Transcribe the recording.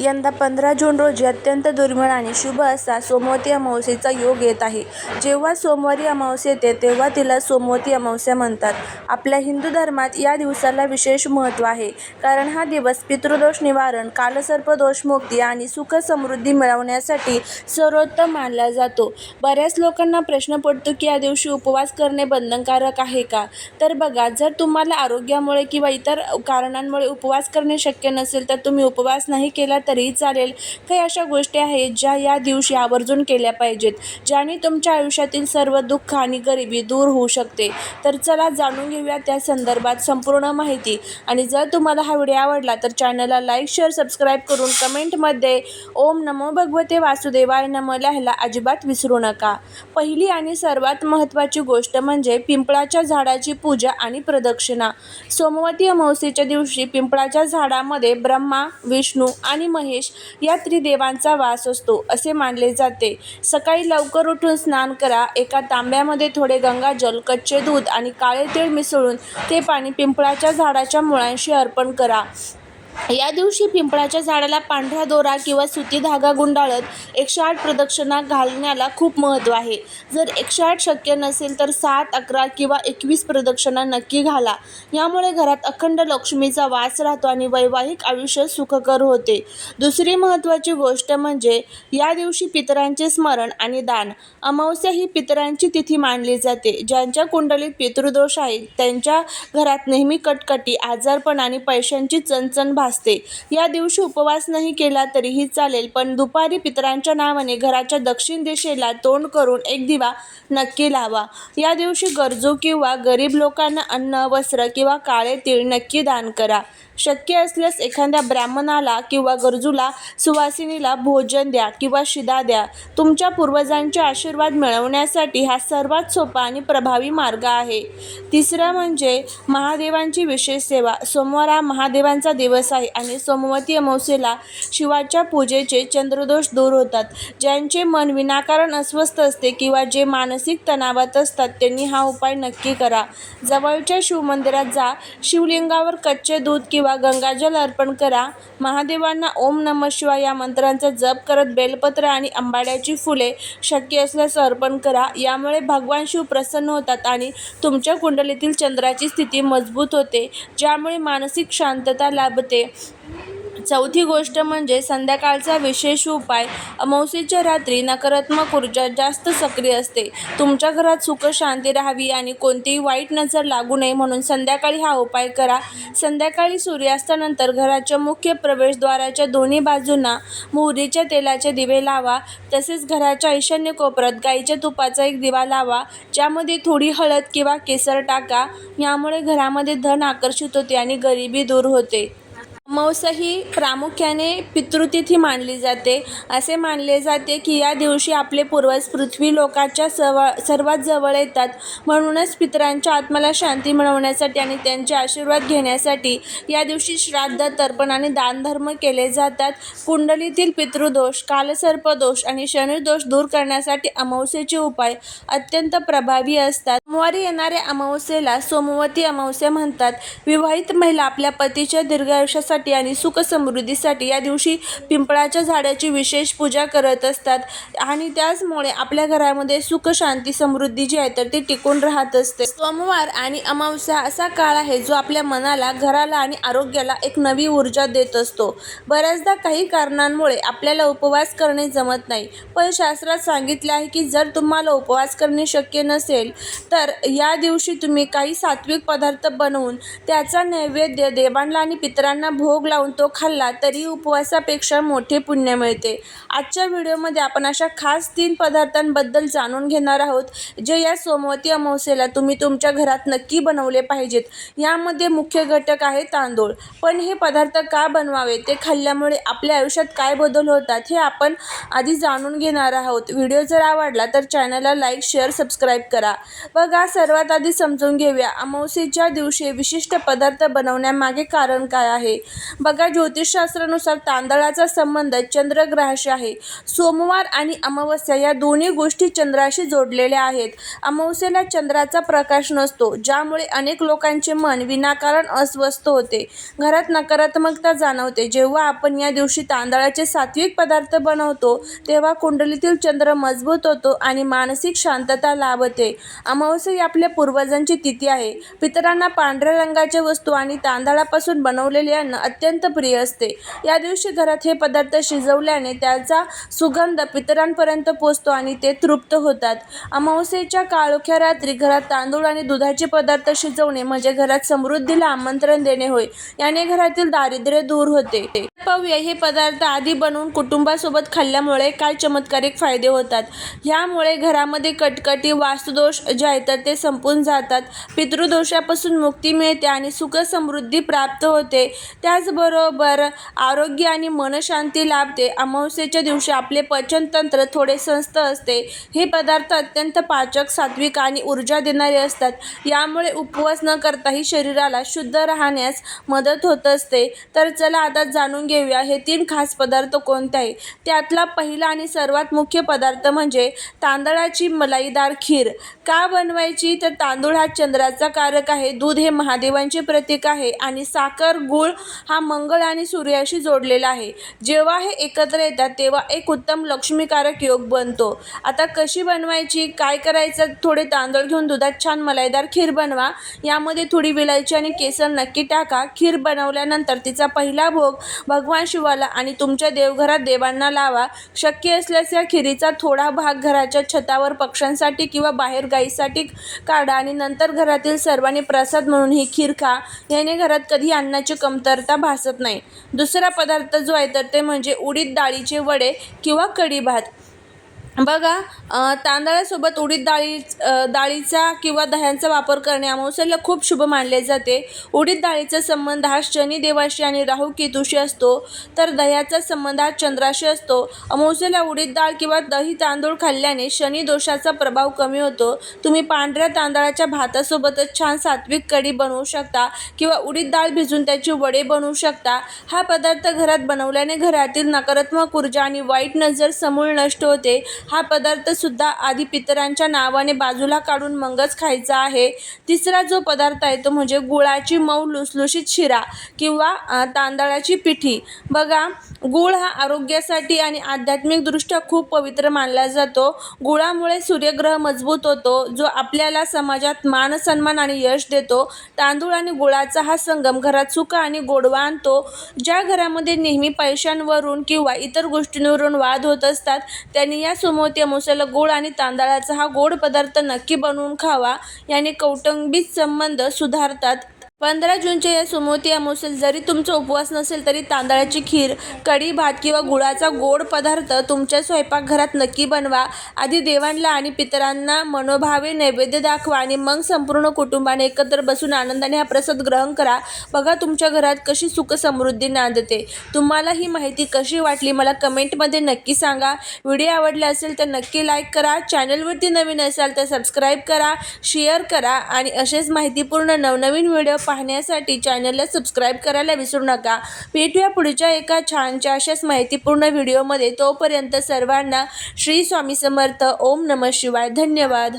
यंदा 15 जून रोजी अत्यंत दुर्मिळ आणि शुभ असा सोमवती अमावस्येचा योग येत आहे. जेव्हा सोमवारी अमावस्या येते तेव्हा तिला सोमवती अमावस्या म्हणतात. आपल्या हिंदू धर्मात या दिवसाला विशेष महत्त्व आहे, कारण हा दिवस पितृदोष निवारण, कालसर्पदोष मुक्ती आणि सुख समृद्धी मिळवण्यासाठी सर्वोत्तम मानला जातो. बऱ्याच लोकांना प्रश्न पडतो की या दिवशी उपवास करणे बंधनकारक आहे का? तर बघा, जर तुम्हाला आरोग्यामुळे किंवा इतर कारणांमुळे उपवास करणे शक्य नसेल तर तुम्ही उपवास नाही केला तरीही चालेल. काही अशा गोष्टी आहेत ज्या या दिवशी आवर्जून केल्या पाहिजेत, ज्याने तुमच्या आयुष्यातील सर्व दुःख आणि गरिबी दूर होऊ शकते. तर चला जाणून घेऊया त्या संदर्भात संपूर्ण माहिती. आणि जर तुम्हाला हा व्हिडिओ आवडला तर चॅनलला लाईक, शेअर, सबस्क्राईब करून कमेंटमध्ये ओम नमो भगवते वासुदेवाय नमः लिहायला अजिबात विसरू नका. पहिली आणि सर्वात महत्त्वाची गोष्ट म्हणजे पिंपळाच्या झाडाची पूजा आणि प्रदक्षिणा. सोमवती अमावस्येच्या दिवशी पिंपळाच्या झाडामध्ये ब्रह्मा, विष्णू आणि महेश या त्रिदेवांचा वास असतो असे मानले जाते. सकाळी लवकर उठून स्नान करा. एका तांब्यामध्ये थोडे गंगाजल, कच्चे दूध आणि काळे तीळ मिसळून ते पाणी पिंपळाच्या झाडाच्या मुळांशी अर्पण करा. या दिवशी पिंपळाच्या झाडाला पांढरा दोरा किंवा सुती धागा गुंडाळत 108 प्रदक्षिणा घालण्याला खूप महत्त्व आहे. जर 108 शक्य नसेल तर 7, 11 किंवा 21 प्रदक्षिणा नक्की घाला. यामुळे घरात अखंड लक्ष्मीचा वास राहतो आणि वैवाहिक आयुष्य सुखकर होते. दुसरी महत्त्वाची गोष्ट म्हणजे या दिवशी पितरांचे स्मरण आणि दान. अमावस्या ही पितरांची तिथी मानली जाते. ज्यांच्या कुंडलीत पितृदोष आहेत त्यांच्या घरात नेहमी कटकटी, आजारपण आणि पैशांची चणचण भासते. या दिवशी उपवास नाही केला तरीही चालेल, पण दुपारी पितरांच्या नावाने घराच्या दक्षिण दिशेला तोंड करून एक दिवा नक्की लावा. या दिवशी गरजू किंवा गरीब लोकांना अन्न, वस्त्र किंवा काळे तीळ नक्की दान करा. शक्य असल्यास एखाद्या ब्राह्मणाला किंवा गरजूला, सुवासिनीला भोजन द्या किंवा शिदा द्या. तुमच्या पूर्वजांचे आशीर्वाद मिळवण्यासाठी हा सर्वात सोपा आणि प्रभावी मार्ग आहे. तिसरं म्हणजे महादेवांची विशेष सेवा. सोमवार हा महादेवांचा दिवस आहे आणि सोमवती अमावस्येला शिवाच्या पूजेचे चंद्रदोष दूर होतात. ज्यांचे मन विनाकारण अस्वस्थ असते किंवा जे मानसिक तणावात असतात त्यांनी हा उपाय नक्की करा. जवळच्या शिवमंदिरात जा. शिवलिंगावर कच्चे दूध किंवा गंगाजल अर्पण करा. महादेवांना ओम नमः शिवाय या मंत्रांचा जप करत बेलपत्र आणि आंबाड्याची फुले शक्य असल्यास अर्पण करा. यामुळे भगवान शिव प्रसन्न होतात आणि तुमच्या कुंडलीतील चंद्राची स्थिती मजबूत होते, ज्यामुळे मानसिक शांतता लाभते. चौथी गोष्ट म्हणजे संध्याकाळचा विशेष उपाय. अमावस्येच्या रात्री नकारात्मक ऊर्जा जास्त सक्रिय असते. तुमच्या घरात सुख शांती राहावी आणि कोणतीही वाईट नजर लागू नये म्हणून संध्याकाळी हा उपाय करा. संध्याकाळी सूर्यास्तानंतर घराच्या मुख्य प्रवेशद्वाराच्या दोन्ही बाजूंना मोहरीच्या तेलाचे दिवे लावा. तसेच घराच्या ईशान्य कोपऱ्यात गाईच्या तुपाचा एक दिवा लावा, ज्यामध्ये थोडी हळद किंवा केसर टाका. यामुळे घरामध्ये धन आकर्षित होते आणि गरिबी दूर होते. अमावस्या ही प्रामुख्याने पितृतिथी मानली जाते. असे मानले जाते की या दिवशी आपले पूर्वज पृथ्वी लोकाच्या सर्वात जवळ येतात. म्हणूनच पितरांच्या आत्म्याला शांती मिळवण्यासाठी आणि त्यांचे आशीर्वाद घेण्यासाठी या दिवशी श्राद्ध, तर्पण आणि दानधर्म केले जातात. कुंडलीतील पितृदोष, कालसर्पदोष आणि शनिदोष दूर करण्यासाठी अमावस्येचे उपाय अत्यंत प्रभावी असतात. सोमवारी येणाऱ्या अमावस्येला सोमवती अमावस्या म्हणतात. विवाहित महिला आपल्या पतीच्या दीर्घायुष्यासाठी आणि सुख समृद्धीसाठी या दिवशी पिंपळाच्या झाडाची विशेष पूजा करत असतात आणि त्याचमुळे आपल्या घरामध्ये सुख, शांती, समृद्धी जी आहे तर ती टिकून राहत असते. सोमवार आणि अमावस्या असा काळ आहे जो आपल्या मनाला, घराला आणि आरोग्याला एक नवी ऊर्जा देत असतो. बऱ्याचदा काही कारणांमुळे आपल्याला उपवास करणे जमत नाही, पण शास्त्रात सांगितले आहे की जर तुम्हाला उपवास करणे शक्य नसेल तर या दिवशी तुम्ही काही सात्विक पदार्थ बनवून त्याचा नैवेद्य देवांना आणि पितरांना भोग लावून तो खाल्ला तरी उपवासापेक्षा मोठे पुण्य मिळते. आजच्या व्हिडिओमध्ये आपण अशा खास 3 पदार्थांबद्दल जाणून घेणार आहोत जे या सोमवती अमावस्येला तुम्ही तुमच्या घरात नक्की बनवले पाहिजेत. यामध्ये मुख्य घटक आहे तांदूळ. पण हे पदार्थ का बनवावे, ते खाल्ल्यामुळे आपल्या आयुष्यात काय बदल होतात हे आपण आधी जाणून घेणार आहोत. व्हिडिओ जर आवडला तर चॅनलला लाईक, शेअर, सबस्क्राईब करा. बघा, सर्वात आधी समजून घेऊया अमावस्येच्या दिवशी विशिष्ट पदार्थ बनवण्यामागे कारण काय आहे. बघा, ज्योतिषशास्त्रानुसार तांदळाचा संबंध चंद्रग्रहाशी आहे. सोमवार आणि अमावस्या या दोन्ही गोष्टी चंद्राशी जोडलेल्या आहेत. अमावस्येला चंद्राचा प्रकाश नसतो, ज्यामुळे अनेक लोकांचे मन विनाकारण अस्वस्थ होते, घरात नकारात्मकता जाणवते. जेव्हा आपण या दिवशी तांदळाचे सात्विक पदार्थ बनवतो तेव्हा कुंडलीतील चंद्र मजबूत होतो आणि मानसिक शांतता लाभते. अमावस्या ही आपल्या पूर्वजांची तिथी आहे. पितरांना पांढऱ्या रंगाच्या वस्तू आणि तांदळापासून बनवलेले अन्न अत्यंत प्रिय असते. या दिवशी घरात हे पदार्थ शिजवल्याने त्याचा सुगंध पितरांपर्यंत पोहोचतो आणि ते तृप्त होतात. अमावस्येच्या काळोख्या रात्री घरात तांदूळ आणि दुधाचे पदार्थ शिजवणे म्हणजे घरात समृद्धीला आमंत्रण देणे होय. याने घरातील दारिद्र्य दूर होते. पाहूया, हे पदार्थ आधी बनवून कुटुंबासोबत खाल्ल्यामुळे काय चमत्कारिक फायदे होतात. ह्यामुळे घरामध्ये कटकटी, वास्तुदोष जे आहेत तर ते संपून जातात. पितृदोषापासून मुक्ती मिळते आणि सुख समृद्धी प्राप्त होते. त्याचबरोबर आरोग्य आणि मनशांती लाभते. अमावस्येच्या दिवशी आपले पचनतंत्र थोडे संस्त असते. हे पदार्थ अत्यंत पाचक, सात्विक आणि ऊर्जा देणारे असतात. यामुळे उपवास न करताही शरीराला शुद्ध राहण्यास मदत होत असते. तर चला आता जाणून घेऊया हे 3 खास पदार्थ कोणते आहे. त्यातला पहिला आणि सर्वात मुख्य पदार्थ म्हणजे तांदळाची मलाईदार खीर. का बनवायची, तर तांदूळ हा चंद्राचा कारक आहे, दूध हे महादेवांचे प्रतीक आहे आणि साखर, गूळ हा मंगळ आणि सूर्याशी जोडलेला आहे. जेव्हा हे एकत्र येतात तेव्हा एक उत्तम लक्ष्मीकारक योग बनतो. आता कशी बनवायची, काय करायचं, थोडे तांदूळ घेऊन दुधात छान मलाईदार खीर बनवा. यामध्ये थोडी विलायची आणि केसर नक्की टाका. खीर बनवल्यानंतर तिचा पहिला भोग भगवान शिवाला आणि तुमच्या देवघरात देवांना लावा. शक्य असल्यास या खिरीचा थोडा भाग घराच्या छतावर पक्ष्यांसाठी किंवा बाहेर गायीसाठी काढा आणि नंतर घरातील सर्वांनी प्रसाद म्हणून ही खीर खा. याने घरात कधी अन्नाची कमतरता भासत नाही. दुसरा पदार्थ जो आहे तर ते म्हणजे उडीद डाळीचे वडे किंवा कढी भात. बघा, तांदळासोबत उडीद डाळीचा किंवा दह्याचा वापर करणे अमावस्येला खूप शुभ मानले जाते. उडीद डाळीचा संबंध हा शनी देवाशी आणि राहू केतूशी असतो, तर दह्याचा संबंध हा चंद्राशी असतो. अमावस्येला उडीद डाळ किंवा दही तांदूळ खाल्ल्याने शनी दोषाचा प्रभाव कमी होतो. तुम्ही पांढऱ्या तांदळाच्या भातासोबतच छान सात्विक कढी बनवू शकता किंवा उडीद डाळ भिजून त्याची वडे बनवू शकता. हा पदार्थ घरात बनवल्याने घरातील नकारात्मक ऊर्जा आणि वाईट नजर समूळ नष्ट होते. हा पदार्थ सुद्धा आधी पितरांच्या नावाने बाजूला काढून मगच खायचा आहे. तिसरा जो पदार्थ आहे तो म्हणजे गुळाची मऊ लुसलुशीत शिरा किंवा तांदळाची पिठी. बघा, गुळ हा आरोग्यासाठी आणि आध्यात्मिकदृष्ट्या खूप पवित्र मानला जातो. गुळामुळे सूर्यग्रह मजबूत होतो, जो आपल्याला समाजात मान सन्मान आणि यश देतो. तांदूळ आणि गुळाचा हा संगम घरात सुख आणि गोडवा आणतो. ज्या घरामध्ये नेहमी पैशांवरून किंवा इतर गोष्टींवरून वाद होत असतात त्यांनी या सोमवती अमावस्येला गोड आणि तांदळाचा हा गोड पदार्थ नक्की बनवून खावा. याने कौटुंबिक संबंध सुधारतात. 15 जूनच्या या सोमवती अमावस्येला जरी तुमचा उपवास नसेल तरी तांदळाची खीर, कढी भात किंवा गुळाचा गोड पदार्थ तुमच्या स्वयंपाकघरात नक्की बनवा. आधी देवांना आणि पितरांना मनोभावे नैवेद्य दाखवा आणि मग संपूर्ण कुटुंबाने एकत्र बसून आनंदाने हा प्रसाद ग्रहण करा. बघा, तुमच्या घरात कशी सुख समृद्धी नांदते. तुम्हाला ही माहिती कशी वाटली मला कमेंटमध्ये नक्की सांगा. व्हिडिओ आवडला असेल तर नक्की लाईक करा. चॅनलवरती नवीन असाल तर सबस्क्राईब करा, शेअर करा आणि असेच माहितीपूर्ण नवनवीन व्हिडिओ पाहण्यासाठी चॅनलला सबस्क्राईब करायला विसरू नका. भेटूया पुढच्या एका छानशा अशाच माहितीपूर्ण व्हिडिओमध्ये. तोपर्यंत सर्वांना श्री स्वामी समर्थ. ओम नमः शिवाय. धन्यवाद.